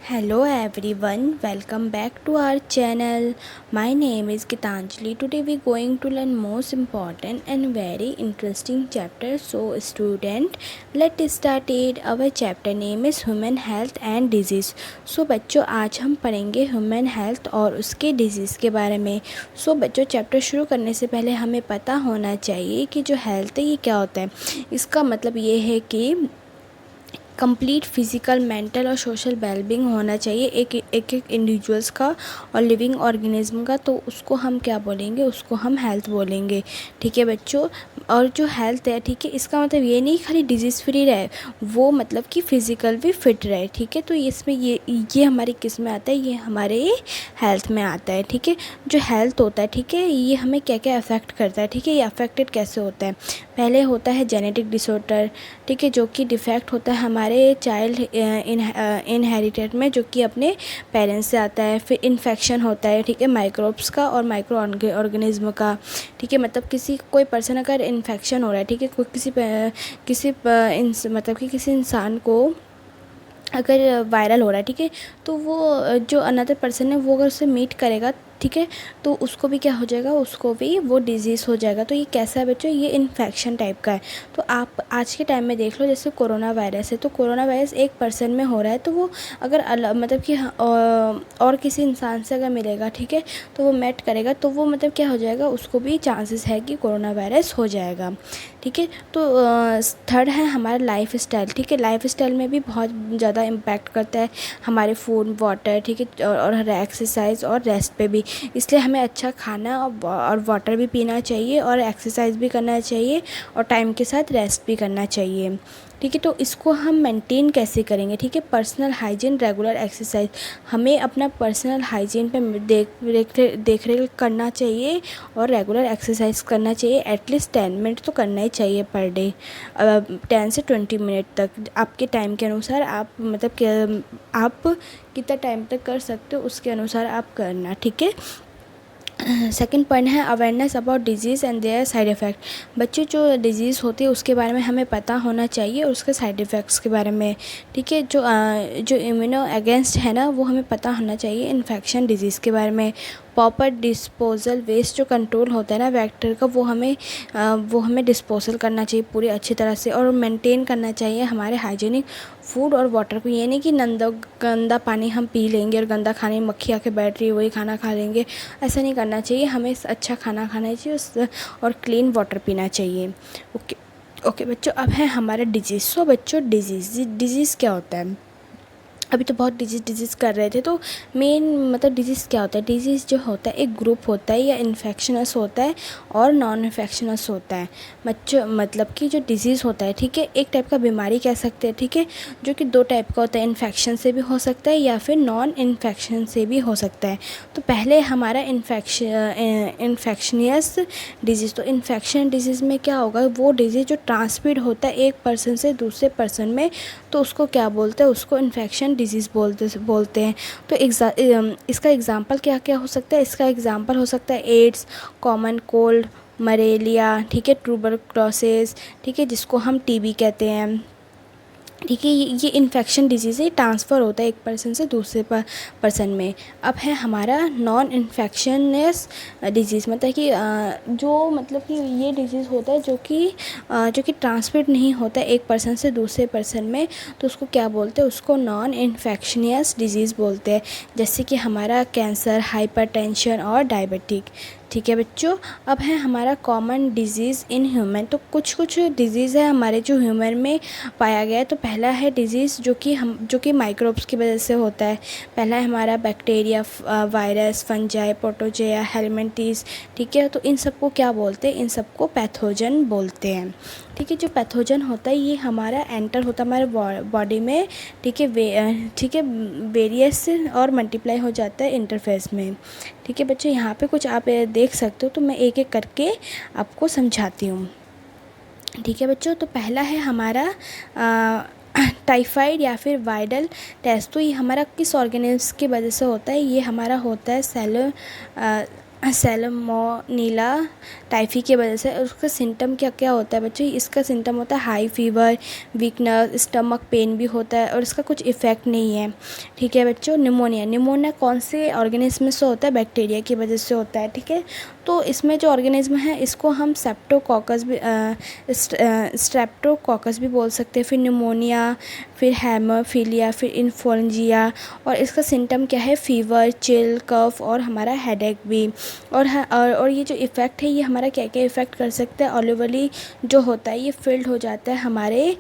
Hello everyone, welcome back to our channel. My name is Gitanjali. Today we going to learn most important and very interesting chapter. So student, let's start it. Our chapter name is Human Health and Disease. So बच्चों आज हम पढ़ेंगे human health और उसके disease के बारे में. सो बच्चों चैप्टर शुरू करने से पहले हमें पता होना चाहिए कि जो हेल्थ है ये क्या होता है. इसका मतलब ये है कि कंप्लीट फिज़िकल, मेंटल और सोशल वेलबींग होना चाहिए एक इंडिविजुअल्स का और लिविंग ऑर्गेनिज्म का. तो उसको हम क्या बोलेंगे, उसको हम हेल्थ बोलेंगे. ठीक है बच्चों. और जो हेल्थ है, ठीक है, इसका मतलब ये नहीं खाली डिजीज़ फ्री रहे, वो मतलब कि फ़िज़िकल भी फिट रहे. ठीक है. तो इसमें ये हमारी किस में आता है, ये हमारे हेल्थ में आता है. ठीक है. जो हेल्थ होता है, ठीक है, ये हमें क्या क्या अफेक्ट करता है. ठीक है. ये अफेक्टेड कैसे होता है. पहले होता है जेनेटिक डिसऑर्डर. ठीक है. जो कि डिफेक्ट होता है हमारे चाइल्ड इनहेरिटेड में, जो कि अपने पेरेंट्स से आता है. फिर इन्फेक्शन होता है, ठीक है, माइक्रोब्स का और माइक्रो ऑर्गेनिज्म का. ठीक है. मतलब कोई पर्सन अगर इन्फेक्शन हो रहा है, ठीक है, मतलब कि किसी इंसान को अगर वायरल हो रहा है, ठीक है, तो वो जो अनदर पर्सन है वो अगर उसे मीट करेगा, ठीक है, तो उसको भी क्या हो जाएगा, उसको भी वो डिजीज़ हो जाएगा. तो ये कैसा है बच्चों, ये इन्फेक्शन टाइप का है. तो आप आज के टाइम में देख लो, जैसे कोरोना वायरस है, तो कोरोना वायरस एक पर्सन में हो रहा है, तो वो अगर मतलब कि और किसी इंसान से अगर मिलेगा, ठीक है, तो वो मेट करेगा, तो वो मतलब क्या हो जाएगा, उसको भी चांसेस है कि कोरोना वायरस हो जाएगा. ठीक है. तो थर्ड है हमारा लाइफ स्टाइल. ठीक है. लाइफ स्टाइल में भी बहुत ज़्यादा इम्पैक्ट करता है हमारे फूड, वाटर, ठीक है, और एक्सरसाइज और रेस्ट पे भी. इसलिए हमें अच्छा खाना और वाटर भी पीना चाहिए और एक्सरसाइज भी करना चाहिए और टाइम के साथ रेस्ट भी करना चाहिए. ठीक है. तो इसको हम मेंटेन कैसे करेंगे. ठीक है. Personal hygiene, regular exercise. हमें अपना पर्सनल हाइजीन पे देख रेख करना चाहिए और रेगुलर एक्सरसाइज करना चाहिए. एटलीस्ट 10 मिनट तो करना ही चाहिए पर डे. 10 से 20 मिनट तक आपके टाइम के अनुसार आप मतलब आप कितना टाइम तक कर सकते हो उसके अनुसार आप करना. ठीक है. सेकेंड पॉइंट है awareness about disease and their side effect. बच्चों जो डिजीज़ होती है उसके बारे में हमें पता होना चाहिए और उसके साइड इफ़ेक्ट्स के बारे में. ठीक है. जो इम्यूनो अगेंस्ट है ना, वो हमें पता होना चाहिए. इन्फेक्शन डिजीज़ के बारे में. प्रॉपर डिस्पोजल, वेस्ट जो कंट्रोल होता है ना वेक्टर का, वो हमें डिस्पोजल करना चाहिए पूरी अच्छी तरह से और मेंटेन करना चाहिए हमारे हाइजीनिक फूड और वाटर को. ये नहीं कि गंदा पानी हम पी लेंगे और गंदा खाने में मक्खी आके बैठ रही है वही खाना खा लेंगे. ऐसा नहीं करना चाहिए. हमें अच्छा खाना खाना चाहिए और क्लीन वाटर पीना चाहिए. ओके ओके बच्चों. अब है हमारा डिजीज़. सो बच्चों डिजीज़ क्या होता है. अभी तो बहुत डिजीज़ कर रहे थे. तो मेन मतलब डिजीज़ क्या होता है. डिजीज़ जो होता है एक ग्रुप होता है या इन्फेक्शनस होता है और नॉन इन्फेक्शनस होता है. बच्चों मतलब कि जो डिजीज़ होता है, ठीक है, एक टाइप का बीमारी कह सकते हैं. ठीक है. जो कि दो टाइप का होता है. इन्फेक्शन से भी हो सकता है या फिर नॉन इन्फेक्शन से भी हो सकता है. तो पहले हमारा इन्फेक्शनियस डिजीज़. तो इन्फेक्शन डिजीज़ में क्या होगा, वो डिजीज़ जो ट्रांसमिट होता है एक पर्सन से दूसरे पर्सन में, तो उसको क्या बोलते हैं, उसको इन्फेक्शन डिजीज़ बोलते हैं. तो इसका एग्जांपल क्या क्या हो सकता है. इसका एग्जांपल हो सकता है एड्स, कॉमन कोल्ड, मलेरिया, ठीक है, ट्यूबरक्लोसिस, ठीक है, जिसको हम टीबी कहते हैं. ठीक है. ये इन्फेक्शन डिजीज़ है. ट्रांसफ़र होता है एक पर्सन से दूसरे पर्सन में. अब है हमारा नॉन इन्फेक्शनस डिजीज़. मतलब कि मतलब कि ये डिजीज़ होता है जो कि ट्रांसमिट नहीं होता है एक पर्सन से दूसरे पर्सन में. तो उसको क्या बोलते हैं, उसको नॉन इन्फेक्शनियस डिजीज़ बोलते हैं. जैसे कि हमारा कैंसर, हाइपरटेंशन और डायबिटिक. ठीक है बच्चों. अब है हमारा कॉमन डिजीज़ इन ह्यूमन. तो कुछ डिजीज़ है हमारे जो ह्यूमन में पाया गया है. तो पहला है डिजीज़ जो कि माइक्रोब्स की वजह से होता है. पहला है हमारा बैक्टीरिया, वायरस, फंजाई, प्रोटोजोआ, हेलमिंथ्स. ठीक है. तो इन सबको क्या बोलते हैं, इन सबको पैथोजन बोलते हैं. ठीक है. जो पैथोजन होता है ये हमारा एंटर होता है हमारे बॉडी में. ठीक है. ठीक है. वेरियस और मल्टीप्लाई हो जाता है इंटरफेस में. ठीक है बच्चों. यहाँ पे कुछ आप देख सकते हो, तो मैं एक एक करके आपको समझाती हूँ. ठीक है बच्चों. तो पहला है हमारा टाइफाइड या फिर वायरल टेस्ट. तो ये हमारा किस ऑर्गेनिज्म की वजह से होता है, ये हमारा होता है सैल्मोनेला टाइफी की वजह से। उसका सिम्टम क्या क्या होता है बच्चों? इसका सिम्टम होता है high fever, weakness, stomach pain भी होता है और इसका कुछ इफ़ेक्ट नहीं है। ठीक है बच्चों। निमोनिया, निमोनिया कौन से ऑर्गेनिज्म से होता है? बैक्टीरिया की वजह से होता है। ठीक है। तो इसमें जो ऑर्गेनिज्म है इसको हम सेप्टोकॉकस भी स्ट्रेप्टोकॉकस भी बोल सकते हैं। फिर निमोनिया, फिर हेमोफीलिया, फिर इन्फ्लुएंजा। और इसका सिम्टम क्या है? फीवर, चिल, कफ और हमारा हेडेक भी। और ये जो इफ़ेक्ट है ये हमारा क्या क्या इफ़ेक्ट कर सकता है? ऑलिवली जो होता है ये फिल्ड हो जाता है हमारे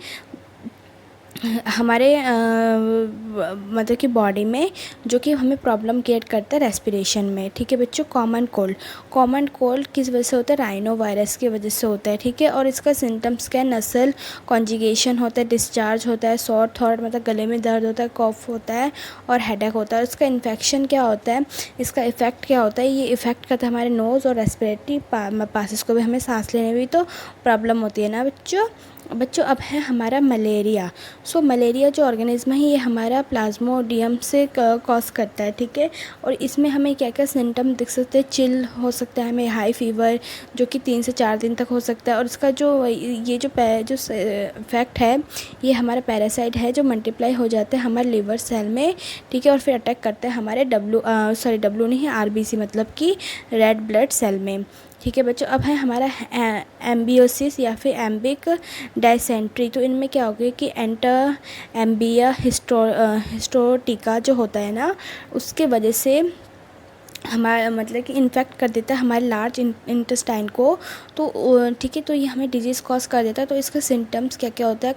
हमारे मतलब कि बॉडी में, जो कि हमें प्रॉब्लम क्रिएट करता है रेस्पिरेशन में। ठीक है बच्चों। कॉमन कोल्ड, कॉमन कोल्ड किस वजह से होता है? राइनो वायरस की वजह से होता है। ठीक है। और इसका सिम्टम्स क्या है? नसल कॉन्जुगेशन होता है, डिस्चार्ज होता है, सॉर थ्रोट मतलब गले में दर्द होता है, कॉफ होता है और हेडेक होता है। इसका इन्फेक्शन क्या होता है? इसका इफ़ेक्ट क्या होता है? ये इफ़ेक्ट करता है हमारे नोज़ और रेस्पिरेटरी पासेस को भी, हमें सांस लेने में भी तो प्रॉब्लम होती है ना बच्चों। अब है हमारा मलेरिया। मलेरिया जो ऑर्गेनिज्म है ये हमारा प्लाज्मोडियम से कॉज करता है। ठीक है। और इसमें हमें क्या क्या सिम्टम दिख सकते हैं? चिल हो सकता है हमें, हाई फीवर जो कि 3 से 4 दिन तक हो सकता है। और इसका जो जो इफेक्ट है ये हमारा पैरासाइट है जो मल्टीप्लाई हो जाते हैं हमारे लिवर सेल में। ठीक है। और फिर अटैक करते हैं हमारे डब्ल्यू नहीं है, आरबीसी मतलब कि रेड ब्लड सेल में। ठीक है बच्चों। अब है हमारा एम्बियोसिस या फिर एम्बिक डायसेंट्री। तो इनमें क्या होगा कि एंटर एम्बिया हिस्टोटिका जो होता है ना, उसके वजह से हमारा मतलब कि इन्फेक्ट कर देता है हमारे लार्ज इंटेस्टाइन को। तो ठीक है। तो ये हमें डिजीज़ कॉज कर देता है। तो इसके सिम्टम्स क्या क्या होता है?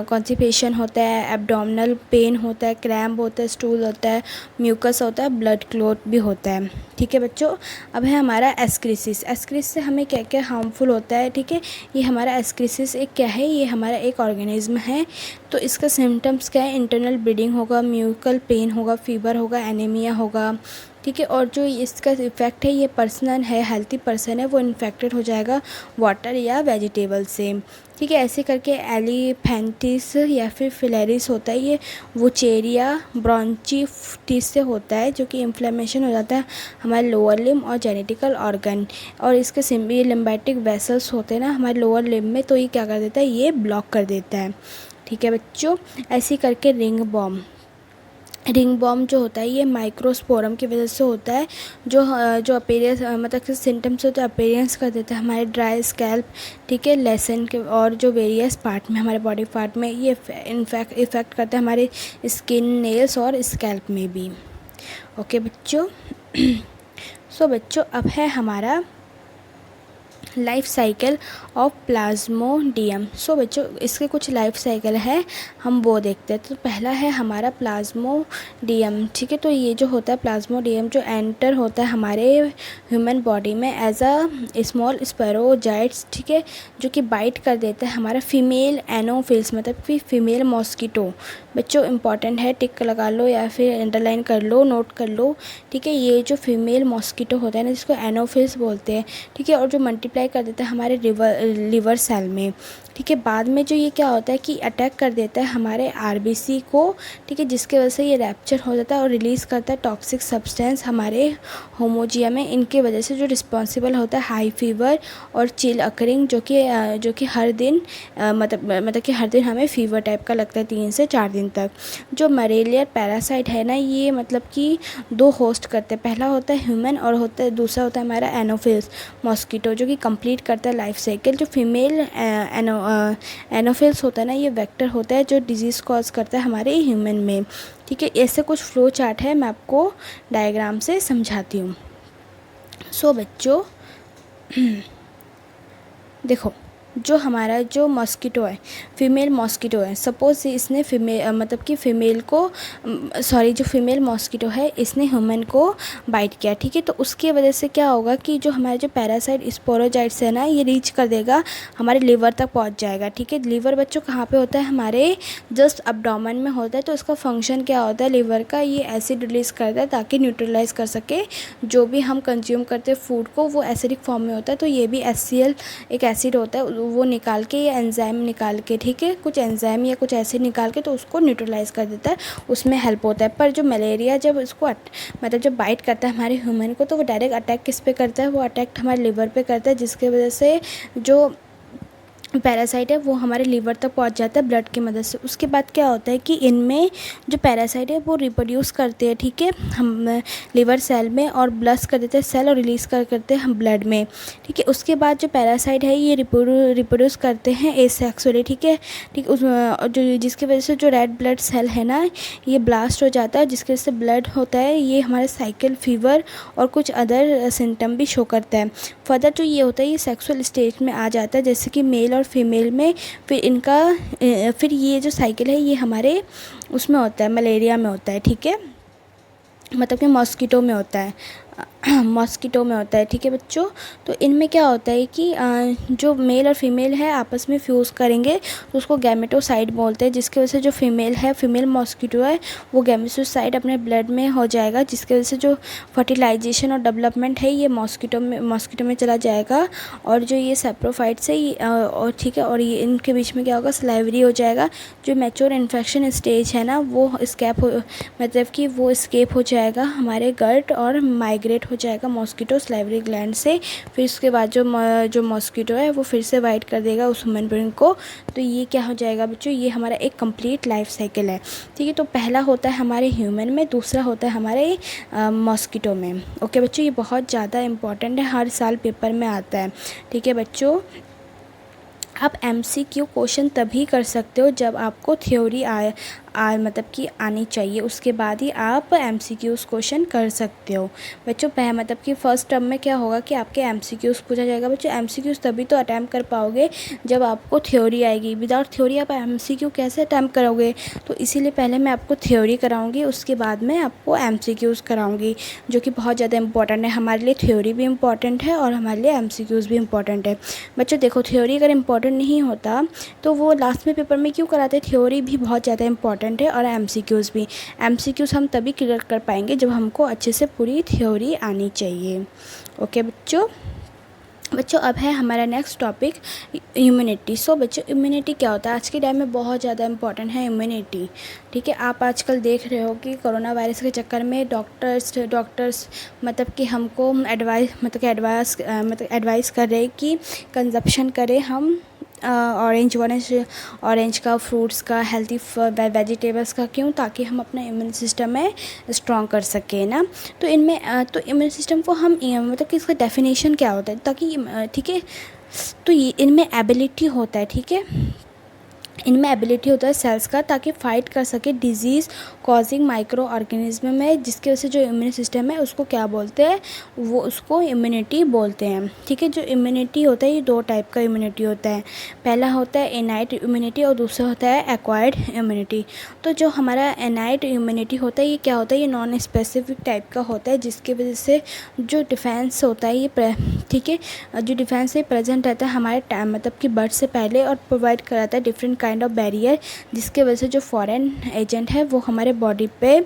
कॉन्स्टिपेशन होता है, एब्डोमिनल पेन होता है, क्रैम्प होता है, स्टूल होता है, म्यूकस होता है, ब्लड क्लॉट भी होता है। ठीक है बच्चों। अब है हमारा एस्क्रिसिस। एस्क्रिस से हमें क्या क्या हार्मफुल होता है? ठीक है। ये हमारा एस्क्रिसिस एक क्या है? ये हमारा एक ऑर्गेनिज्म है। तो इसका सिम्टम्स क्या है? इंटरनल ब्लीडिंग होगा, म्यूकल पेन होगा, फीवर होगा, एनीमिया होगा। ठीक है। और जो इसका इफ़ेक्ट है ये पर्सनल है, हेल्थी पर्सन है वो इन्फेक्टेड हो जाएगा वाटर या वेजिटेबल से। ठीक है। ऐसे करके एलिफेंटिस या फिर फिलेरिस होता है, ये वुचेरिया ब्रोंचिटिस से होता है जो कि इन्फ्लेमेशन हो जाता है हमारे लोअर लिम्ब और जेनेटिकल ऑर्गन। और इसके लिम्फेटिक वेसल्स होते हैं ना हमारे लोअर लिम्ब में, तो ये क्या कर देता है? ये ब्लॉक कर देता है। ठीक है बच्चों। ऐसे करके रिंग बॉम जो होता है ये माइक्रोस्पोरम की वजह से होता है, जो अपीयरेंस मतलब सिम्टम्स होते हैं अपीयरेंस कर देता है हमारे ड्राई स्कैल्प। ठीक है। लेसन के और जो वेरियस पार्ट में हमारे बॉडी पार्ट में ये इफ़ेक्ट करता है हमारे स्किन, नेल्स और स्कैल्प में भी। ओके बच्चों। बच्चों अब है हमारा लाइफ साइकिल ऑफ प्लाज्मोडियम। बच्चों इसके कुछ लाइफ साइकिल है, हम वो देखते हैं। तो पहला है हमारा प्लाज्मोडियम। ठीक है। तो ये जो होता है प्लाज्मोडियम जो एंटर होता है हमारे ह्यूमन बॉडी में एज अ स्मॉल स्पैरोजाइट्स। ठीक है। जो कि बाइट कर देता है हमारा फीमेल एनोफिल्स मतलब कि फीमेल मॉस्किटो। बच्चों इंपॉर्टेंट है, टिक लगा लो या फिर अंडरलाइन कर लो, नोट कर लो। ठीक है। ये जो फीमेल मॉस्किटो होता है ना जिसको एनोफिल्स बोलते हैं। ठीक है। और जो मल्टीप्लाई कर देता है हमारे लिवर सेल में। ठीक है। बाद में जो ये क्या होता है कि अटैक कर देता है हमारे आरबीसी को। ठीक है। जिसके वजह से ये रैप्चर हो जाता है और रिलीज़ करता है टॉक्सिक सब्सटेंस हमारे होमोजिया में। इनके वजह से जो रिस्पॉन्सिबल होता है हाई फीवर और चिल अकरिंग, जो कि हर दिन मतलब कि हर दिन हमें फीवर टाइप का लगता है 3 से 4 दिन तक। जो मलेरिया पैरासाइट है ना ये मतलब कि 2 होस्ट करते हैं। पहला होता है ह्यूमन और दूसरा होता है हमारा एनोफिल्स मॉस्किटो जो कि कंप्लीट करता है लाइफ साइकिल। जो फीमेल एनोफिल्स होता है ना ये वेक्टर होता है जो डिजीज़ कॉज करता है हमारे ह्यूमन में। ठीक है। ऐसे कुछ फ्लो चार्ट है, मैं आपको डायग्राम से समझाती हूँ। बच्चों देखो, जो हमारा जो मॉस्किटो है फीमेल मॉस्किटो है, सपोज़ इसने मतलब कि फ़ीमेल को जो फीमेल मॉस्किटो है इसने ह्यूमन को बाइट किया। ठीक है। तो उसकी वजह से क्या होगा कि जो हमारे जो पैरासाइट स्पोरोजाइट्स है ना ये रीच कर देगा हमारे लिवर तक पहुंच जाएगा। ठीक है। लिवर बच्चों कहाँ पे होता है? हमारे जस्ट अब्डोमेन में होता है। तो इसका फंक्शन क्या होता है लिवर का? ये एसिड रिलीज़ करता है ताकि न्यूट्रलाइज कर सके जो भी हम कंज्यूम करते हैं फूड को, वो एसिडिक फॉर्म में होता है। तो ये भी HCl एक एसिड होता है, वो निकाल के या एंजाइम निकाल के, ठीक है, कुछ एंजाइम या कुछ ऐसे निकाल के तो उसको न्यूट्रलाइज़ कर देता है, उसमें हेल्प होता है। पर जो मलेरिया जब इसको मतलब जब बाइट करता है हमारे ह्यूमन को, तो वो डायरेक्ट अटैक किस पे करता है, वो अटैक हमारे लिवर पे करता है, जिसकी वजह से जो पैरासाइट है वो हमारे लीवर तक पहुंच जाता है ब्लड की मदद से। उसके बाद क्या होता है कि इनमें जो पैरासाइट है वो रिप्रोड्यूस करते हैं, ठीक है, हम लीवर सेल में, और ब्लस कर देते हैं सेल और रिलीज़ करते हैं हम ब्लड में, ठीक है। उसके बाद जो पैरासाइट है ये रिप्रोड्यूस करते हैं एसेक्सुअली, ठीक है, ठीक। उस जो जिसकी वजह से जो रेड ब्लड सेल है ना, ये ब्लास्ट हो जाता है, जिसकी वजह से ब्लड होता है, ये हमारे साइकिल, फीवर और कुछ अदर सिम्टम भी शो करता है। फर्दर जो ये होता है ये सेक्सुअल स्टेज में आ जाता है, जैसे कि मेल और फीमेल में। फिर ये जो साइकिल है ये हमारे उसमें होता है, मलेरिया में होता है, ठीक है, मतलब कि मॉस्किटो में होता है, मॉस्किटो में होता है, ठीक है बच्चों। तो इनमें क्या होता है कि जो मेल और फीमेल है आपस में फ्यूज़ करेंगे तो उसको गैमेटोसाइड बोलते हैं, जिसकी वजह से जो फीमेल मॉस्किटो है वो गैमेटोसाइड अपने ब्लड में हो जाएगा, जिसकी वजह से जो फर्टिलाइजेशन और डेवलपमेंट है ये मॉस्किटो में चला जाएगा। और जो ये सेप्रोफाइट्स है और ठीक है, और ये इनके बीच में क्या होगा, स्लाइवरी हो जाएगा। जो मैच्योर इन्फेक्शन स्टेज है ना वो मतलब कि वो एस्केप हो जाएगा हमारे गट और माइग्रेट हो जाएगा मॉस्किटो स्लाइवरी ग्लैंड से। फिर उसके बाद जो मॉस्किटो है वो फिर से बाइट कर देगा उस ह्यूमन बीइंग को। तो ये क्या हो जाएगा बच्चों, ये हमारा एक कंप्लीट लाइफ साइकिल है, ठीक है। तो पहला होता है हमारे ह्यूमन में, दूसरा होता है हमारे मॉस्किटो में। ओके बच्चों, ये बहुत ज़्यादा इंपॉर्टेंट है, हर साल पेपर में आता है, ठीक है बच्चों। आप MCQ क्वेश्चन तभी कर सकते हो जब आपको थ्योरी मतलब कि आनी चाहिए, उसके बाद ही आप MCQs क्वेश्चन कर सकते हो बच्चों। मतलब कि फ़र्स्ट टर्म में क्या होगा कि आपके MCQs पूछा जाएगा बच्चों। MCQs तभी तो अटैम्प्ट कर पाओगे जब आपको थ्योरी आएगी, विदाउट थ्योरी आप MCQ कैसे अटैम्प्ट करोगे। तो इसीलिए पहले मैं आपको थ्योरी कराऊंगी, उसके बाद मैं आपको MCQs कराऊंगी, जो कि बहुत ज़्यादा इंपॉर्टेंट है हमारे लिए। थ्योरी भी इम्पॉर्टेंट है और हमारे लिए MCQs भी इम्पॉर्टेंट है बच्चों। देखो, थ्योरी अगर इम्पॉर्टेंट नहीं होता तो वो लास्ट में पेपर में क्यों कराते। थ्योरी भी बहुत ज़्यादा इंपॉर्टेंट है और MCQs भी। MCQs हम तभी क्लियर कर पाएंगे जब हमको अच्छे से पूरी थ्योरी आनी चाहिए। ओके बच्चों, अब है हमारा नेक्स्ट टॉपिक इम्यूनिटी। सो बच्चों, इम्यूनिटी क्या होता है, आज के टाइम में बहुत ज़्यादा इंपॉर्टेंट है इम्यूनिटी, ठीक है। आप आजकल देख रहे हो कि कोरोना वायरस के चक्कर में डॉक्टर्स मतलब कि हमको एडवाइस कर रहे हैं कि कंजप्शन करें हम ऑरेंज का, फ्रूट्स का, हेल्थी वेजिटेबल्स का। क्यों, ताकि हम अपना इम्यून सिस्टम में स्ट्रॉन्ग कर सकें ना। तो इनमें तो इम्यून सिस्टम को हम मतलब कि इसका डेफिनेशन क्या होता है, ताकि ठीक है, तो ये इनमें एबिलिटी होता है, ठीक है, इनमें एबिलिटी होता है सेल्स का, ताकि फाइट कर सके डिजीज़ कॉजिंग माइक्रो ऑर्गेनिज्म में, जिसकी वजह से जो इम्यून सिस्टम है उसको क्या बोलते हैं, वो उसको इम्यूनिटी बोलते हैं, ठीक है। जो इम्यूनिटी होता है ये दो टाइप का इम्यूनिटी होता है, पहला होता है इनाइट इम्यूनिटी और दूसरा होता है एक्वायर्ड इम्यूनिटी। तो जो हमारा इनाइट इम्यूनिटी होता है ये क्या होता है, ये नॉन स्पेसिफिक टाइप का होता है, जिसकी वजह से जो डिफेंस होता है ये ठीक है, जो डिफेंस है प्रेजेंट रहता है हमारे टाइम मतलब कि बर्थ से पहले, और प्रोवाइड कराता है डिफरेंट काइंड ऑफ बैरियर, जिसके वजह से जो फॉरेन एजेंट है वो हमारे बॉडी पे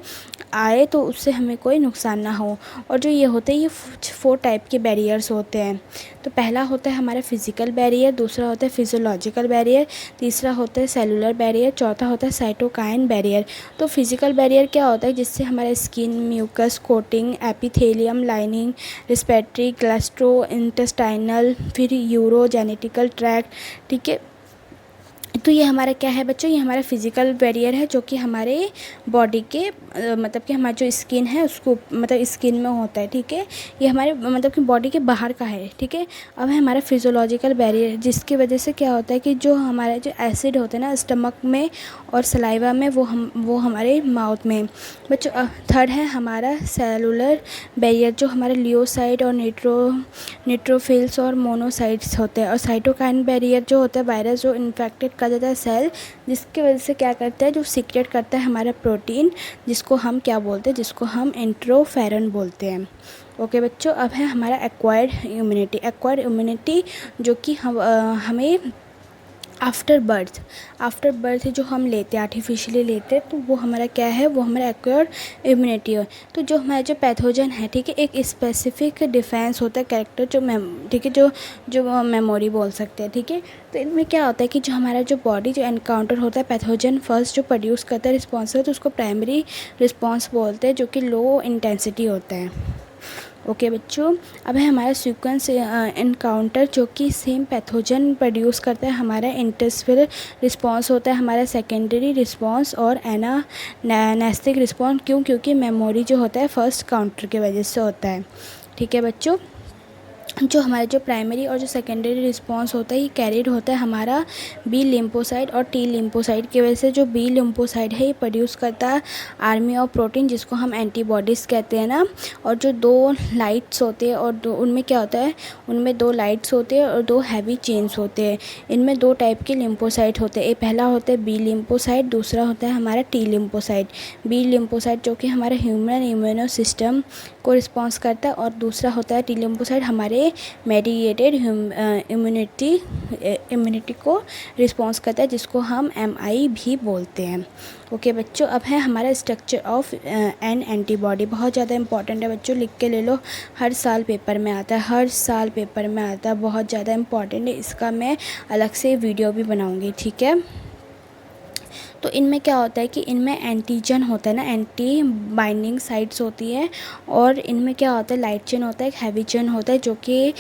आए तो उससे हमें कोई नुकसान ना हो। और जो ये होते हैं ये 4 टाइप के बैरियर्स होते हैं। तो पहला होता है हमारा फिजिकल बैरियर, दूसरा होता है फिजियोलॉजिकल बैरियर, तीसरा होता है सेलुलर बैरियर, चौथा होता है साइटोकाइन बैरियर। तो फिजिकल बैरियर क्या होता है, जिससे हमारा skin, mucus coating, epithelium lining, respiratory, gastro intestinal, फिर यूरोजेनेटिकल ट्रैक्ट, ठीक है। तो ये हमारा क्या है बच्चों, ये हमारा फिजिकल बैरियर है, जो कि हमारे बॉडी के मतलब कि हमारा जो स्किन है उसको मतलब स्किन में होता है, ठीक है। ये हमारे मतलब कि बॉडी के बाहर का है, ठीक है। अब है हमारा फिजियोलॉजिकल बैरियर, जिसकी वजह से क्या होता है कि जो हमारा जो एसिड होता है ना स्टमक में और सलाइवा में, वो हमारे माउथ में। बच्चों थर्ड है हमारा सेलुलर बैरियर, जो हमारे लियोसाइड और न्यूट्रोफिल्स और मोनोसाइट्स होते हैं। और साइटोकाइन बैरियर जो होता है वायरस जो इन्फेक्टेड कर देता है सेल, जिसकी वजह से क्या करता है, जो सीक्रेट करता है हमारा प्रोटीन, जिसको हम क्या बोलते हैं, जिसको हम इंट्रोफेरन बोलते हैं। ओके बच्चों, अब है हमारा एक्वायर्ड इम्यूनिटी। एक्वायर्ड इम्यूनिटी जो कि हमें आफ्टर बर्थ जो हम लेते हैं आर्टिफिशियली लेते हैं, तो वो हमारा क्या है, वो हमारा एक्वायर्ड इम्यूनिटी है। तो जो हमारा जो पैथोजन है, ठीक है, एक स्पेसिफिक डिफेंस होता है कैरेक्टर, जो ठीक है, जो मेमोरी बोल सकते हैं, ठीक है। तो इनमें क्या होता है कि जो हमारा जो बॉडी जो एनकाउंटर होता है पैथोजन फर्स्ट जो प्रोड्यूस करता है रिस्पॉन्स है, तो उसको प्राइमरी रिस्पॉन्स बोलते हैं, जो कि लो इंटेंसिटी होता है। ओके बच्चों, अब है हमारा सीक्वेंस एनकाउंटर, जो कि सेम पैथोजन प्रोड्यूस करता है। हमारा इंटरस्फेरल रिस्पॉन्स होता है, हमारा सेकेंडरी रिस्पॉन्स और एनास्टिक रिस्पॉन्स। क्यों? क्योंकि मेमोरी जो होता है फर्स्ट काउंटर की वजह से होता है। ठीक है बच्चों, जो हमारे जो प्राइमरी और जो सेकेंडरी रिस्पॉन्स होता है ये कैरिड होता है हमारा बी लिम्फोसाइट और टी लिम्फोसाइट की वजह से। जो बी लिम्फोसाइट है ये प्रोड्यूस करता है आर्मी ऑफ प्रोटीन, जिसको हम एंटीबॉडीज़ कहते हैं ना। और जो दो लाइट्स होते हैं और उनमें क्या होता है, उनमें दो लाइट्स होते हैं और दो हैवी चेन्स होते हैं। इनमें दो टाइप के लिम्फोसाइट होते हैं, एक पहला होता है बी लिम्फोसाइट, दूसरा होता है हमारा टी लिम्फोसाइट। बी लिम्फोसाइट जो कि हमारे ह्यूमन इम्यूनो सिस्टम को रिस्पॉन्स करता है, और दूसरा होता है टी लिम्फोसाइट हमारे मेडिएटेड इम्यूनिटी को रिस्पॉन्स करता है, जिसको हम MI भी बोलते हैं। ओके बच्चों, अब है हमारा स्ट्रक्चर ऑफ एन एंटीबॉडी। बहुत ज़्यादा इंपॉर्टेंट है बच्चों, लिख के ले लो, हर साल पेपर में आता है, हर साल पेपर में आता है, बहुत ज़्यादा इंपॉर्टेंट है। इसका मैं अलग से वीडियो भी बनाऊँगी, ठीक है। तो इनमें क्या होता है कि इनमें एंटीजन होता है ना, एंटी बाइंडिंग साइट्स होती है, और इनमें क्या होता है लाइट चेन होता है, एक हैवी चेन होता है, जो कि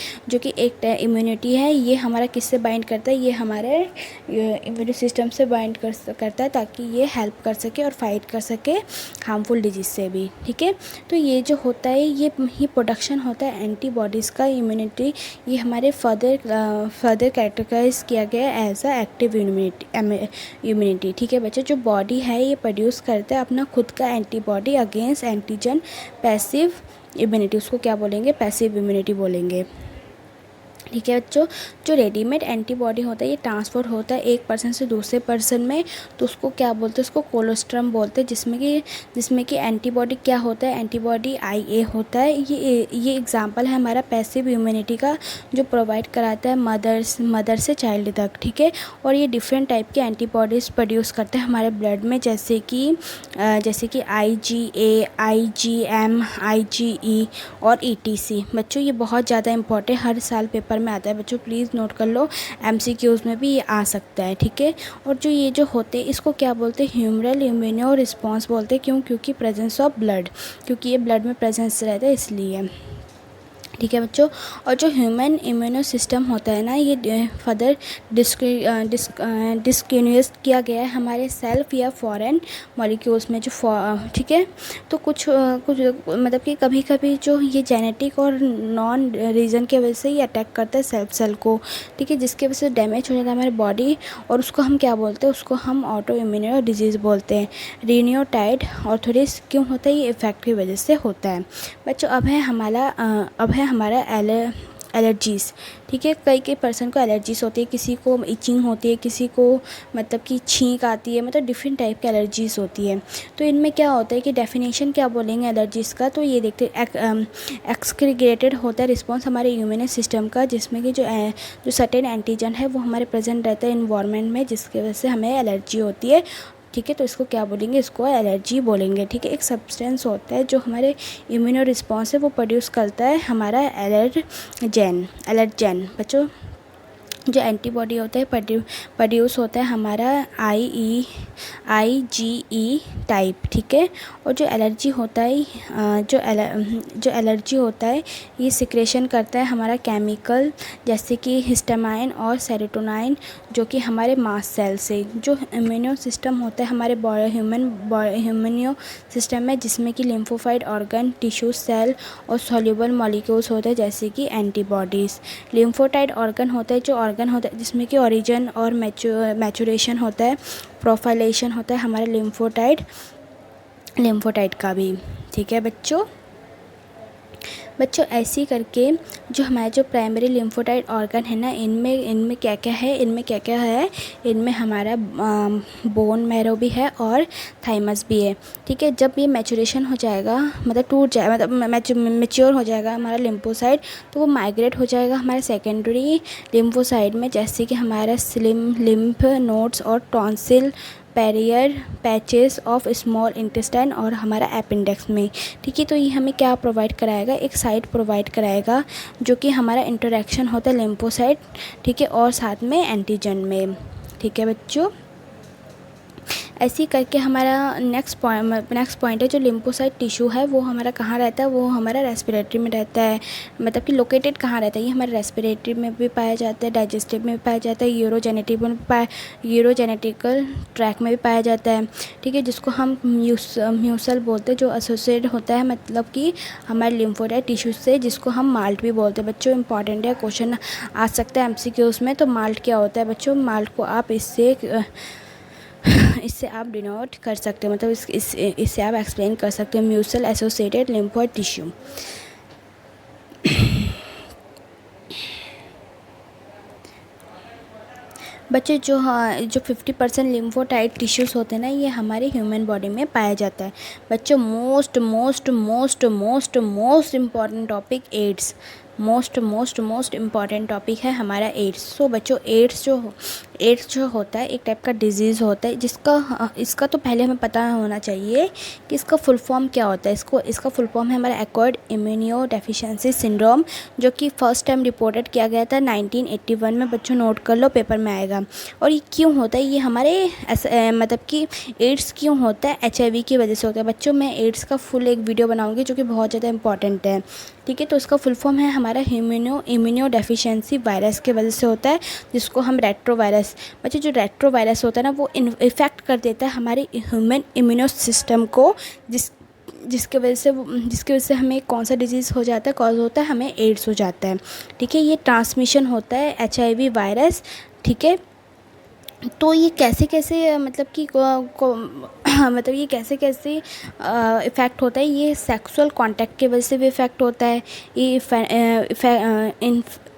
एक इम्यूनिटी है। ये हमारा किससे बाइंड करता है, ये हमारे इम्यून सिस्टम से बाइंड करता है, ताकि ये हेल्प कर सके और फाइट कर सके हार्मफुल डिजीज़ से भी, ठीक है। तो ये जो होता है ये प्रोडक्शन होता है एंटीबॉडीज़ का इम्यूनिटी, ये हमारे फर्दर कैरेक्टराइज किया गया एज अ एक्टिव इम्यूनिटी, ठीक है बच्चे। जो बॉडी है ये प्रोड्यूस करता है अपना खुद का antibody against antigen, passive immunity, उसको क्या बोलेंगे, पैसिव इम्यूनिटी बोलेंगे, ठीक है बच्चों। जो रेडीमेड एंटीबॉडी होता है ये ट्रांसफ़र होता है एक पर्सन से दूसरे पर्सन में, तो उसको क्या बोलते हैं, उसको कोलोस्ट्रम बोलते हैं, जिसमें कि एंटीबॉडी क्या होता है, एंटीबॉडी IA होता है। ये एग्जांपल है हमारा पैसिव इम्यूनिटी का, जो प्रोवाइड कराता है मदर से चाइल्ड तक, ठीक है। और ये डिफरेंट टाइप के एंटीबॉडीज़ प्रोड्यूस करते हैं हमारे ब्लड में, जैसे कि IgA, IgM, IgE और ETC। बच्चों ये बहुत ज़्यादा इंपॉर्टेंट, हर साल पेपर में आता है बच्चों, प्लीज़ नोट कर लो, MCQs में भी ये आ सकता है, ठीक है। और जो ये जो होते हैं इसको क्या बोलते हैं, ह्यूमरल इम्यूनो रिस्पॉन्स बोलते हैं। क्यों? क्योंकि प्रेजेंस ऑफ ब्लड, क्योंकि ये ब्लड में प्रेजेंस रहता है इसलिए, ठीक है बच्चों। और जो ह्यूमन इम्यूनो सिस्टम होता है ना, ये फर्दर डिस्क्रिमिनेट किया गया है हमारे सेल्फ या फॉरेन मॉलिक्यूल्स में, जो ठीक है। तो कुछ मतलब कि कभी कभी जो ये जेनेटिक और नॉन रीजन की वजह से ये अटैक करता है सेल को, ठीक है, जिसकी वजह से डैमेज हो जाता है हमारी बॉडी, और उसको हम क्या बोलते हैं, उसको हम ऑटो इम्यूनो डिजीज़ बोलते हैं। रिन्योटाइड आर्थराइटिस क्यों होता है, ये इफेक्ट की वजह से होता है बच्चों। अब है हमारा एलर्जीज़, ठीक है। कई पर्सन को एलर्जीज़ होती है, किसी को इचिंग होती है, किसी को मतलब कि छींक आती है, मतलब डिफरेंट टाइप की एलर्जीज़ होती है। तो इनमें क्या होता है कि डेफिनेशन क्या बोलेंगे एलर्जीज़ का, तो ये देखते एक्सक्रीगेटेड होता है रिस्पॉन्स हमारे इम्यून सिस्टम का, जिसमें कि जो सर्टेन एंटीजन है वो हमारे प्रेजेंट रहता है इन्वायरमेंट में, जिसकी वजह से हमें एलर्जी होती है, ठीक है। तो इसको क्या बोलेंगे, इसको एलर्जी बोलेंगे, ठीक है। एक सब्सटेंस होता है जो हमारे इम्यूनो रिस्पॉन्स है वो प्रोड्यूस करता है हमारा एलर्जेन बच्चों। जो एंटीबॉडी होता है प्रोड्यूस होता है हमारा IgE टाइप, ठीक है। और जो एलर्जी होता है जो एलर्जी होता है ये सिक्रेशन करता है हमारा केमिकल, जैसे कि हिस्टामाइन और सेरोटोनिन, जो कि हमारे मास्ट सेल से। जो इम्यूनो सिस्टम होता है हमारे ह्यूमन सिस्टम में, जिसमें कि लिम्फोसाइट ऑर्गन, टिश्यू, सेल और सॉल्युबल मॉलिक्यूल्स होते हैं, जैसे कि एंटीबॉडीज़। लिम्फोसाइट ऑर्गन होता है, जो ऑर्गन होता है जिसमें कि ओरिजिन और मैचुरेशन होता है, प्रोफाइलेशन होता है हमारे लिम्फोसाइट का भी, ठीक है बच्चों। बच्चों ऐसे ही करके जो हमारे जो प्राइमरी लिम्फोसाइट ऑर्गन है ना, इनमें क्या क्या है, इनमें हमारा बोन मैरो भी है और थाइमस भी है। ठीक है, जब ये मैचुरेशन हो जाएगा, मतलब टूट जाए, मतलब मैच्योर हो जाएगा हमारा लिम्फोसाइट, तो वो माइग्रेट हो जाएगा हमारे सेकेंडरी लिम्फोसाइट में, जैसे कि हमारा स्लिम लिम्फ नोड्स और tonsil Periyar patches of small intestine और हमारा अपेंडिक्स में। ठीक है, तो ये हमें क्या प्रोवाइड कराएगा, एक साइट प्रोवाइड कराएगा जो कि हमारा इंटरेक्शन होता है लिम्फोसाइट, ठीक है, और साथ में एंटीजन में। ठीक है बच्चों, ऐसे ही करके हमारा नेक्स्ट पॉइंट है जो लिम्फोसाइट टिश्यू है वो हमारा कहाँ रहता है, वो हमारा रेस्पिरेटरी में रहता है। मतलब कि लोकेटेड कहाँ रहता है, ये हमारे रेस्पिरेटरी में भी पाया जाता है, डाइजेस्टिव में भी पाया जाता है, यूरोजेनेटिकल ट्रैक में भी पाया जाता है। ठीक है, जिसको हम म्यूसल बोलते हैं, जो एसोसिएट होता है मतलब कि हमारे लिम्फोसाइट टिश्यू से, जिसको हम माल्ट भी बोलते हैं। बच्चों इंपॉर्टेंट है, क्वेश्चन आ सकता है एमसीक्यूज़ में। तो माल्ट क्या होता है बच्चों, माल्ट को आप इससे आप डिनोट कर सकते हो, मतलब इससे आप एक्सप्लेन कर सकते हो, म्यूसल एसोसिएटेड लिम्फोसाइट टिश्यू। बच्चे जो 50% लिम्फोसाइट टिश्यूज़ होते हैं ना, ये हमारे ह्यूमन बॉडी में पाया जाता है। बच्चों most most most most most important topic AIDS, most important topic है हमारा एड्स। सो बच्चों एड्स जो होता है एक टाइप का डिजीज़ होता है, इसका तो पहले हमें पता होना चाहिए कि इसका फुल फॉर्म क्या होता है। इसका फुल फॉर्म है हमारा एक्वायर्ड इम्यूनो डेफिशिएंसी सिंड्रोम, जो कि फर्स्ट टाइम रिपोर्टेड किया गया था 1981 में। बच्चों नोट कर लो, पेपर में आएगा। और ये क्यों होता है, ये हमारे मतलब कि एड्स क्यों होता है, HIV की वजह से होता है। बच्चों मैं एड्स का फुल एक वीडियो बनाऊंगी जो कि बहुत ज़्यादा इंपॉर्टेंट है। ठीक है, तो इसका फुल फॉर्म है हमारा इम्यूनो डेफिशिएंसी वायरस की वजह से होता है, जिसको हम रेट्रोवायरस। बच्चों जो रेट्रोवायरस होता है ना, वो इफेक्ट कर देता है हमारे ह्यूमन इम्यूनो सिस्टम को, जिसके वजह से हमें कौन सा डिजीज़ हो जाता है, कॉज होता है, हमें एड्स हो जाता है। ठीक है, ये ट्रांसमिशन होता है HIV वायरस। ठीक है, तो ये कैसे मतलब कि मतलब ये कैसे इफ़ेक्ट होता है, ये सेक्सुअल कांटेक्ट की वजह से भी इफ़ेक्ट होता है। ये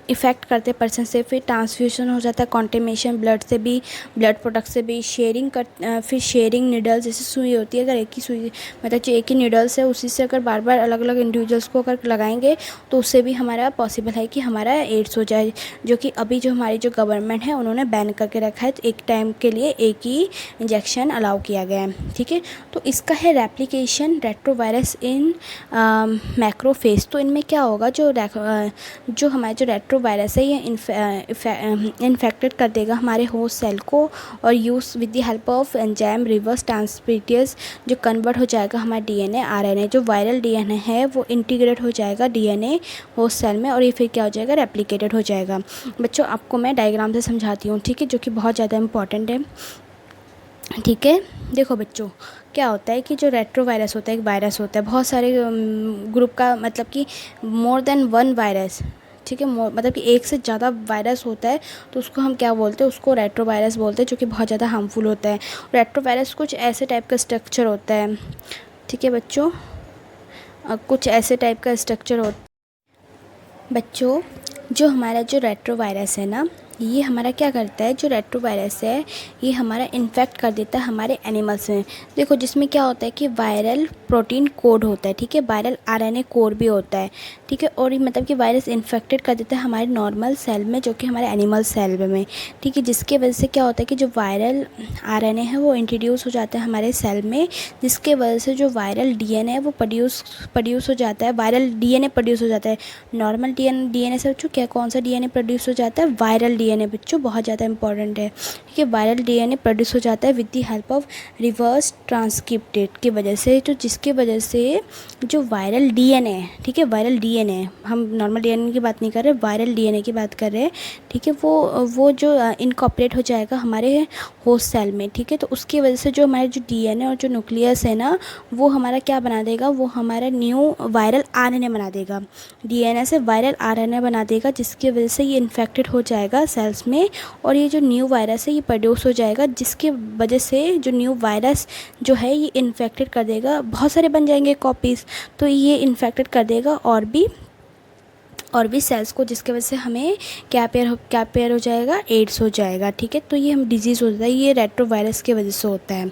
इफ़ेक्ट करते पर्सन से, फिर ट्रांसफ्यूजन हो जाता है, कॉन्टेमिनेशन ब्लड से भी, ब्लड प्रोडक्ट से भी, फिर शेयरिंग निडल, जैसे सुई होती है, अगर एक ही सुई, मतलब जो एक ही निडल्स है उसी से अगर बार बार अलग अलग इंडिविजुअल्स को अगर लगाएंगे तो उससे भी हमारा पॉसिबल है कि हमारा एड्स हो जाए, जो कि अभी जो हमारी जो गवर्नमेंट है उन्होंने बैन करके रखा है। एक टाइम के लिए एक ही इंजेक्शन अलाउ किया गया है। ठीक है, तो इसका है रेप्लिकेशन रेट्रोवायरस इन मैक्रोफेज। तो इनमें क्या होगा, जो हमारे जो रेट्रोवायरस है ये इन्फेक्टेड कर देगा हमारे होस्ट सेल को, और use with the help of enzyme reverse transcriptase जो कन्वर्ट हो जाएगा हमारा DNA RNA। जो वायरल DNA है वो इंटीग्रेट हो जाएगा DNA होस्ट सेल में, और ये फिर क्या हो जाएगा, रेप्लिकेटेड हो जाएगा। बच्चों आपको मैं डायग्राम से समझाती हूँ, ठीक है, जो कि बहुत ज़्यादा इंपॉर्टेंट है। ठीक है, देखो बच्चों क्या होता है कि जो रेट्रोवायरस होता है, एक वायरस होता है, बहुत सारे ग्रुप का, मतलब कि मोर देन वन वायरस। ठीक है, मतलब कि एक से ज़्यादा वायरस होता है तो उसको हम क्या बोलते हैं, उसको रेट्रोवायरस बोलते हैं, जो कि बहुत ज़्यादा हार्मफुल होता है। रेट्रोवायरस कुछ ऐसे टाइप का स्ट्रक्चर होता है। ठीक है बच्चों, कुछ ऐसे टाइप का स्ट्रक्चर होता है। बच्चों जो हमारा जो रेट्रोवायरस है ना, ये हमारा क्या करता है, जो रेट्रोवायरस है ये हमारा इन्फेक्ट कर देता है हमारे एनिमल्स में। देखो जिसमें क्या होता है कि वायरल प्रोटीन कोड होता है, ठीक है, वायरल RNA कोड भी होता है। ठीक है, और ये मतलब कि वायरस इन्फेक्टेड कर देता है हमारे नॉर्मल सेल में, जो कि हमारे एनिमल सेल में। ठीक है, जिसके वजह से क्या होता है कि जो वायरल RNA है वो इंट्रोड्यूस हो जाता है हमारे सेल में, जिसके वजह से जो वायरल DNA है वो प्रोड्यूस हो जाता है, वायरल DNA प्रोड्यूस हो जाता है। नॉर्मल DNA से बच्चों क्या, कौन सा DNA प्रोड्यूस हो जाता है, वायरल DNA बच्चों, बहुत ज़्यादा इंपॉर्टेंट है। ठीक है, वायरल DNA प्रोड्यूस हो जाता है with the help of reverse transcripted की वजह से, तो जिसके वजह से जो वायरल DNA है, ठीक है, वायरल DNA, हम नॉर्मल DNA की बात नहीं कर रहे, वायरल DNA की बात कर रहे हैं। ठीक है, वो जो इनकॉर्पोरेट हो जाएगा हमारे होस्ट सेल में। ठीक है, तो उसकी वजह से जो हमारे जो DNA और जो न्यूक्लियस है ना, वो हमारा क्या बना देगा, वो हमारा न्यू वायरल RNA बना देगा, DNA से वायरल RNA बना देगा, जिसकी वजह से ये इन्फेक्टेड हो जाएगा सेल्स में, और ये जो न्यू वायरस है ये प्रोड्यूस हो जाएगा, जिसकी वजह से जो न्यू वायरस जो है ये इन्फेक्टेड कर देगा, बहुत सारे बन जाएंगे कॉपीज़, तो ये इन्फेक्टेड कर देगा और भी सेल्स को, जिसकी वजह से हमें क्या पेयर हो जाएगा, एड्स हो जाएगा। ठीक है, तो ये हम डिजीज़ होता है, ये रेट्रोवायरस की वजह से होता है।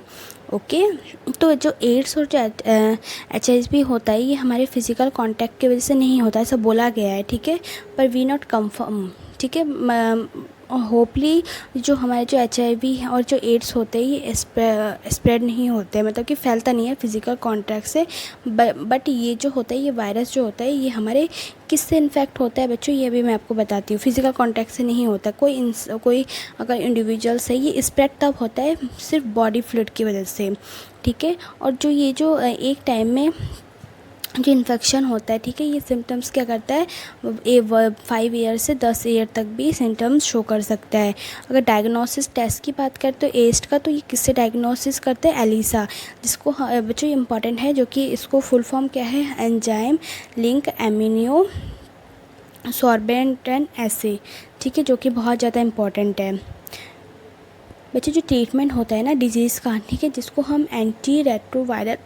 ओके, तो जो एड्स और जो HIV होता है ये हमारे फिज़िकल कांटेक्ट की वजह से नहीं होता, ऐसा बोला गया है। ठीक है, पर वी नॉट कंफर्म। ठीक है, होपली जो हमारे जो HIV है और जो एड्स होते हैं ये स्प्रेड नहीं होते, मतलब कि फैलता नहीं है फिज़िकल कांटेक्ट से। बट ये जो होता है, ये वायरस जो होता है ये हमारे किससे इन्फेक्ट होता है बच्चों, ये भी मैं आपको बताती हूँ। फिज़िकल कांटेक्ट से नहीं होता, कोई अगर इंडिविजुअल्स है, ये स्प्रेड तब होता है सिर्फ बॉडी फ्लूइड की वजह से। ठीक है, और जो ये जो एक टाइम में जो इन्फेक्शन होता है, ठीक है, ये सिम्टम्स क्या करता है, 5 ईयर से 10 ईयर तक भी सिम्टम्स शो कर सकता है। अगर डायग्नोसिस टेस्ट की बात करें तो एस्ट का, तो ये किससे डायग्नोसिस करते हैं, एलिसा, जिसको बच्चों इम्पॉर्टेंट है, जो कि इसको फुल फॉर्म क्या है, enzyme link amino sorbent and assay. ठीक है, जो कि बहुत ज़्यादा इम्पॉर्टेंट है बच्चे। जो ट्रीटमेंट होता है ना डिजीज़ का, ठीक है, जिसको हम एंटी रेट्रोवायरल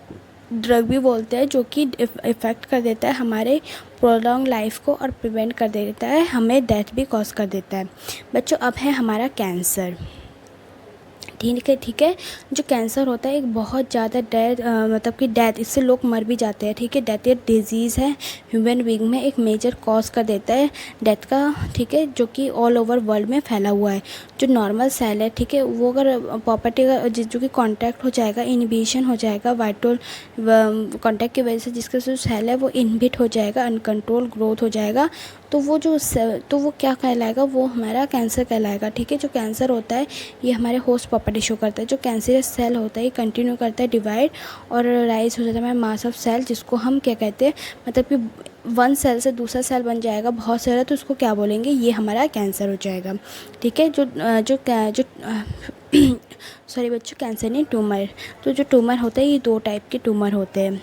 ड्रग भी बोलते हैं, जो कि इफ़ेक्ट कर देता है हमारे प्रोलॉन्ग लाइफ को और प्रिवेंट कर देता है, हमें डेथ भी कॉज कर देता है बच्चों। अब है हमारा कैंसर। ठीक है, जो कैंसर होता है एक बहुत ज़्यादा मतलब कि डेथ, इससे लोग मर भी जाते हैं। ठीक है, डेथ एक डिजीज़ है ह्यूमन बीइंग में, एक मेजर कॉज कर देता है डेथ का। ठीक है, जो कि ऑल ओवर वर्ल्ड में फैला हुआ है। जो नॉर्मल सेल है, ठीक है, वो अगर प्रॉपर्टी का जो कि कॉन्टैक्ट हो जाएगा, इनहिबिशन हो जाएगा वाइटल कॉन्टैक्ट की वजह से, जिसका जो सेल है वो इनहिबिट हो जाएगा, अनकंट्रोल ग्रोथ हो जाएगा, तो वो क्या कहलाएगा, वो हमारा कैंसर कहलाएगा। ठीक है, जो कैंसर होता है ये हमारे होस्ट प्रॉपर्टी शो करता है। जो कैंसरस सेल होता है ये कंटिन्यू करता है डिवाइड और राइज हो जाता है हमारा मास ऑफ सेल, जिसको हम क्या कहते हैं, मतलब कि वन सेल से दूसरा सेल बन जाएगा बहुत सारा, तो उसको क्या बोलेंगे, ये हमारा कैंसर हो जाएगा। ठीक है, जो सॉरी बच्चों, कैंसर नहीं, ट्यूमर। तो जो ट्यूमर होता है ये 2 टाइप के ट्यूमर होते हैं।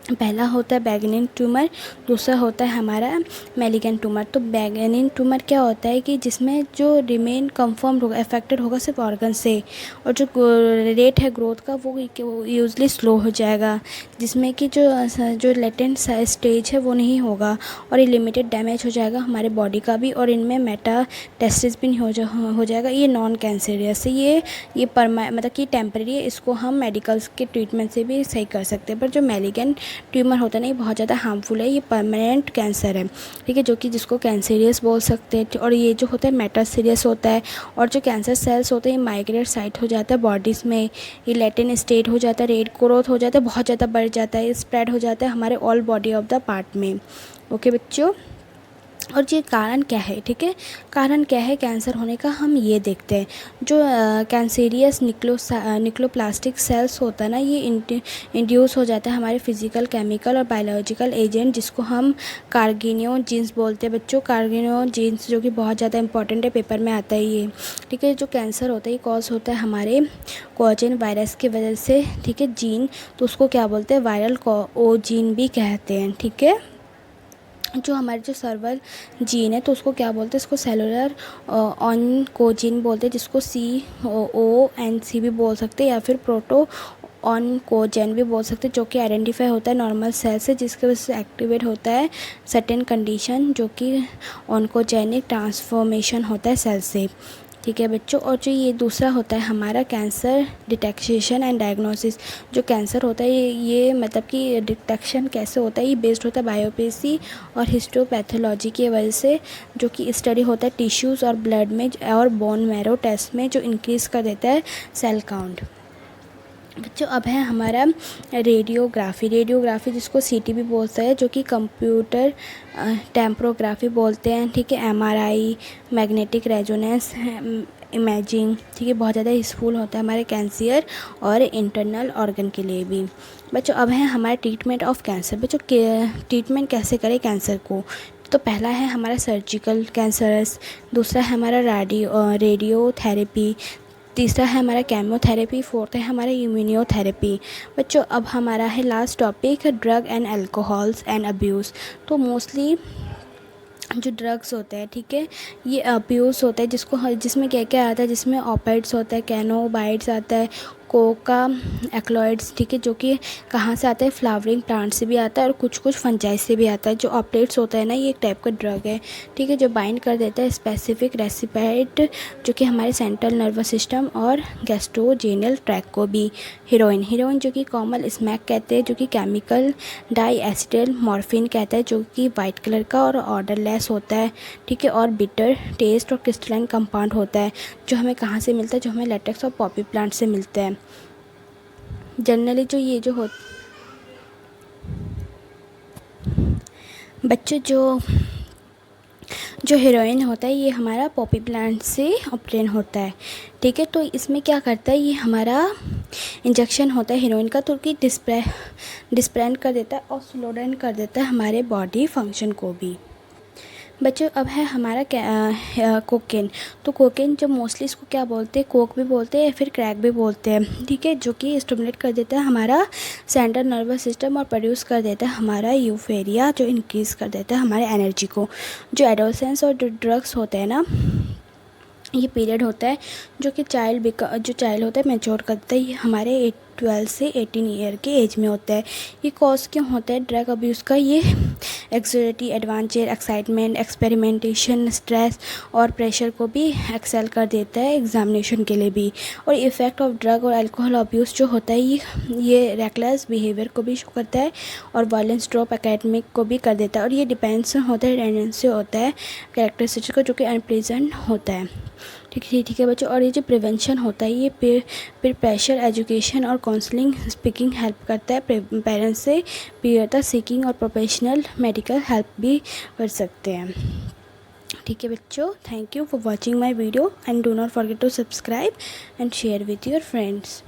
पहला होता है बेनिग्न ट्यूमर, दूसरा होता है हमारा मैलिग्नेंट ट्यूमर। तो बेनिग्न ट्यूमर क्या होता है कि जिसमें जो रिमेन कंफर्म होगा, अफेक्टेड होगा सिर्फ ऑर्गन से, और जो रेट है ग्रोथ का वो यूजली स्लो हो जाएगा, जिसमें कि जो लेटेंट स्टेज है वो नहीं होगा, और ये लिमिटेड डैमेज हो जाएगा हमारे बॉडी का भी, और इनमें मेटास्टेसिस भी नहीं हो जाएगा। ये नॉन कैंसरियस है, ये मतलब कि टेम्परेरी है, इसको हम मेडिकल्स के ट्रीटमेंट से भी सही कर सकते हैं। पर जो मैलिग्नेंट ट्यूमर होता है ना, ये बहुत ज़्यादा हार्मफुल है, ये परमानेंट कैंसर है। ठीक है, जो कि जिसको कैंसरियस बोल सकते हैं। और ये जो होता है मेटासीरियस होता है, और जो कैंसर सेल्स होते हैं ये माइग्रेट साइट हो जाता है बॉडीज़ में, ये लेटेंट स्टेट हो जाता है, रेट ग्रोथ हो जाता है, बहुत ज़्यादा बढ़ जाता है, स्प्रेड हो जाता है हमारे all body of the part में। ओके बच्चों, और ये कारण क्या है, ठीक है, कारण क्या है कैंसर होने का, हम ये देखते हैं। जो कैंसरियस निक्लोप्लास्टिक सेल्स होता है ना, ये इंड्यूस हो जाता है हमारे फिजिकल, केमिकल और बायोलॉजिकल एजेंट, जिसको हम कार्गिनो जीन्स बोलते हैं बच्चों। कार्गिनो जीन्स जो कि बहुत ज़्यादा इंपॉर्टेंट है, पेपर में आता है ये। ठीक है, जो कैंसर होता है ये कॉज होता है हमारे कोजेन वायरस की वजह से। ठीक है, जीन, तो उसको क्या बोलते हैं, वायरल ओ जीन भी कहते हैं। ठीक है, जो हमारे जो सर्वर जीन है तो उसको क्या बोलते हैं, इसको सेलुलर ऑनकोजीन बोलते हैं, जिसको CONC भी बोल सकते हैं, या फिर प्रोटो ऑनकोजेन भी बोल सकते हैं, जो कि आइडेंटिफाई होता है नॉर्मल सेल से, जिसके वजह से एक्टिवेट होता है सर्टेन कंडीशन, जो कि ऑनकोजेनिक ट्रांसफॉर्मेशन होता है सेल से। ठीक है बच्चों, और जो ये दूसरा होता है हमारा कैंसर डिटेक्शन एंड डायग्नोसिस। जो कैंसर होता है ये मतलब कि डिटेक्शन कैसे होता है, ये बेस्ड होता है बायोप्सी और हिस्टोपैथोलॉजी की वजह से, जो कि स्टडी होता है टिश्यूज़ और ब्लड में और बोन मैरो टेस्ट में, जो इंक्रीज़ कर देता है सेल काउंट। बच्चों अब है हमारा रेडियोग्राफी जिसको CT भी बोलते हैं, जो कि कंप्यूटर टेम्पोग्राफी बोलते हैं। ठीक है, MRI, मैग्नेटिक रेजोनेंस इमेजिंग, ठीक है, बहुत ज़्यादा यूज़फुल होता है हमारे कैंसर और इंटरनल ऑर्गन के लिए भी। बच्चों अब है हमारा ट्रीटमेंट ऑफ कैंसर। बच्चों ट्रीटमेंट कैसे करें कैंसर को, तो पहला है हमारा सर्जिकल कैंसरस, दूसरा है हमारा रेडियोथेरेपी, तीसरा है हमारा केमोथेरेपी, फोर्थ है हमारा इम्यूनियोथेरेपी। बच्चों अब हमारा है last topic drug and alcohols and abuse. तो मोस्टली जो ड्रग्स होते हैं, ठीक है, ये अब्यूज़ होता है जिसमें क्या क्या आता है, जिसमें ओपाइड्स होता है, कैनोबाइड्स आता है, कोका एक्लॉइड्स, ठीक है, जो कि कहाँ से आता है, फ्लावरिंग प्लांट से भी आता है और कुछ कुछ फंजाई से भी आता है। जो ऑपलेट्स होता है ना, ये एक टाइप का ड्रग है, ठीक है, जो बाइंड कर देता है स्पेसिफिक रेसिपेट जो कि हमारे सेंट्रल नर्वस सिस्टम और गैस्ट्रोजेनियल ट्रैक को भी। हीरोइन जो कि कॉमन स्मैक कहते हैं, जो कि केमिकल डाई एसिटिल मॉर्फिन कहता है, जो कि वाइट कलर का और ऑर्डरलेस होता है, ठीक है, और बिटर टेस्ट और क्रिस्टलाइन कंपाउंड होता है, जो हमें कहाँ से मिलता है, जो हमें लेटेक्स और पॉपी प्लांट से मिलता है। जनरली जो ये जो हो बच्चों जो हीरोइन होता है ये हमारा पॉपी प्लांट से ऑब्टेन होता है, ठीक है। तो इसमें क्या करता है, ये हमारा इंजेक्शन होता है हीरोइन का, तो कि डिस्प्रेंड कर देता है और स्लो डाउन कर देता है हमारे बॉडी फंक्शन को भी। बच्चों अब है हमारा कोकेन। तो कोकेन जो मोस्टली इसको क्या बोलते हैं, कोक भी बोलते हैं या फिर क्रैक भी बोलते हैं, ठीक है, जो कि स्टिमुलेट कर देता है हमारा सेंट्रल नर्वस सिस्टम और प्रोड्यूस कर देता है हमारा यूफेरिया, जो इंक्रीज़ कर देता है हमारे एनर्जी को। जो एडोलसेंस और जो ड्रग्स होते हैं ना, ये पीरियड होता है जो कि जो चाइल्ड होता है मैच्योर करता है, ये हमारे 12 से 18 ईयर के एज में होता है। ये कॉज क्यों होता है ड्रग अब्यूज़ का, ये anxiety, adventure, excitement, experimentation, stress और प्रेशर को भी एक्सेल कर देता है एग्जामिनेशन के लिए भी। और इफ़ेक्ट ऑफ ड्रग और अल्कोहल अब्यूज़ जो होता है ये रेकलेस बिहेवियर को भी शो करता है और वायलेंस ड्रॉप एकेडमिक को भी कर देता है। और ये डिपेंड्स होता है, टेंडेंसी होता है कैरेक्टरिस्टिक्स को, जो कि अनप्लेजेंट होता है, ठीक है बच्चों। और ये जो प्रिवेंशन होता है, ये पेयर प्रेशर एजुकेशन और काउंसलिंग स्पीकिंग हेल्प करता है पेरेंट्स से, पीयर सीकिंग और प्रोफेशनल मेडिकल हेल्प भी कर सकते हैं, ठीक है बच्चों। Thank you for watching my video and do not forget to subscribe and share with your friends.